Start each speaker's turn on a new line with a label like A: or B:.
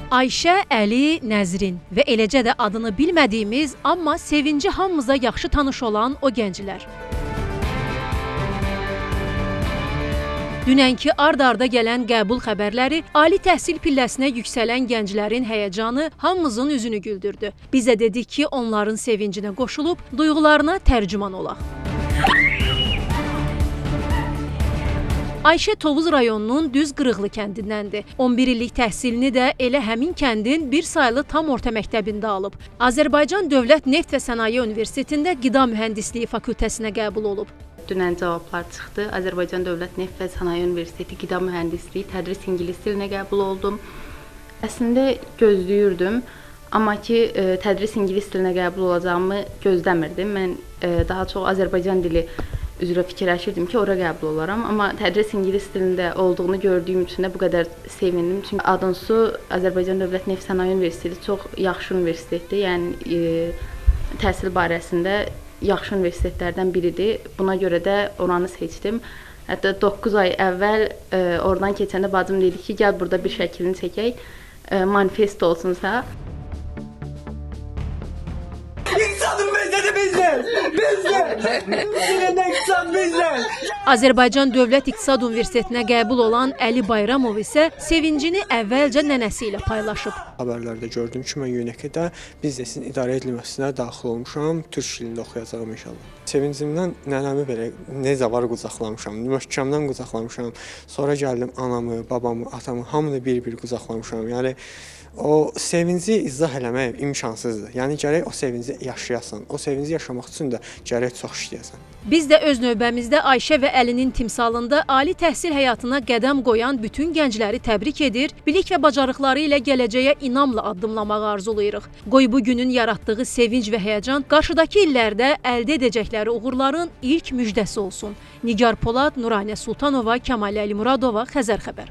A: Ayşə, Əli, Nəzrin və eləcə də adını bilmədiyimiz, amma sevinci hamımıza yaxşı tanış olan o gənclər. Dünənki ard-arda gələn qəbul xəbərləri, ali təhsil pilləsinə yüksələn gənclərin həyəcanı hamımızın üzünü güldürdü. Biz də dedik ki, onların sevincinə qoşulub, duyğularına tərcüman olaq. Ayşə Tovuz rayonunun Düz Qırıqlı kəndindəndir. 11 illik təhsilini də elə həmin kəndin bir saylı tam orta məktəbində alıb. Azərbaycan Dövlət Neft və Sənaye Universitetində Qida Mühəndisliyi fakültəsinə qəbul olub.
B: Dünən cavablar çıxdı. Azərbaycan Dövlət Neft və Sənaye Universiteti Qida Mühəndisliyi tədris ingilis dilinə qəbul oldum. Əslində gözləyirdim, amma ki tədris ingilis dilinə qəbul olacağımı gözləmirdim. Mən daha çox Azərbaycan dili üzrə fikirləşirdim ki, ora qəbul olaram. Amma tədris ingilis dilində olduğunu gördüyüm üçün də bu qədər sevindim. Çünki Adınsu Azərbaycan Dövlət Neft Sənaye Universiteti çox yaxşı universitetdir. Yəni təhsil barəsində yaxşı universitetlərdən biridir. Buna görə də oranı seçdim. Hətta 9 ay əvvəl oradan keçəndə bacım dedi ki, gəl burada bir şəklini çəkək, manifest olsunsa.
A: Azərbaycan Dövlət İqtisad Universitetinə qəbul olan Əli Bayramov isə sevincini əvvəlcə nənəsi ilə paylaşıb.
C: Xəbərlərdə gördüm ki, mən UNEK-də biznesin idarə edilməsinə daxil olmuşam, türk dilində oxuyacağam inşallah. Sevincimdən nənəmi belə necə var qucaqlamışam, möhkəmdən qucaqlamışam. Sonra gəldim anamı, babamı, atamı, hamını bir-bir qucaqlamışam. Yəni o sevinci izah eləmək imkansızdır. Yəni gərək o sevinci yaşayasan. O sevinci yaşamaq üçün də gərək çox işləyəsən.
A: Biz də öz növbəmizdə Ayşə və Əlinin timsalında ali təhsil həyatına qədəm qoyan bütün gəncləri təbrik edir, bilik və bacarıqları ilə gələcəyə inamla addımlamağı arzulayırıq. Qoy bu günün yaratdığı sevinc və həyəcan qarşıdakı illərdə əldə edəcəkləri uğurların ilk müjdəsi olsun. Nigar Polad, Nuranə Sultanova, Kəmal Əli Muradova, Xəzər xəbər.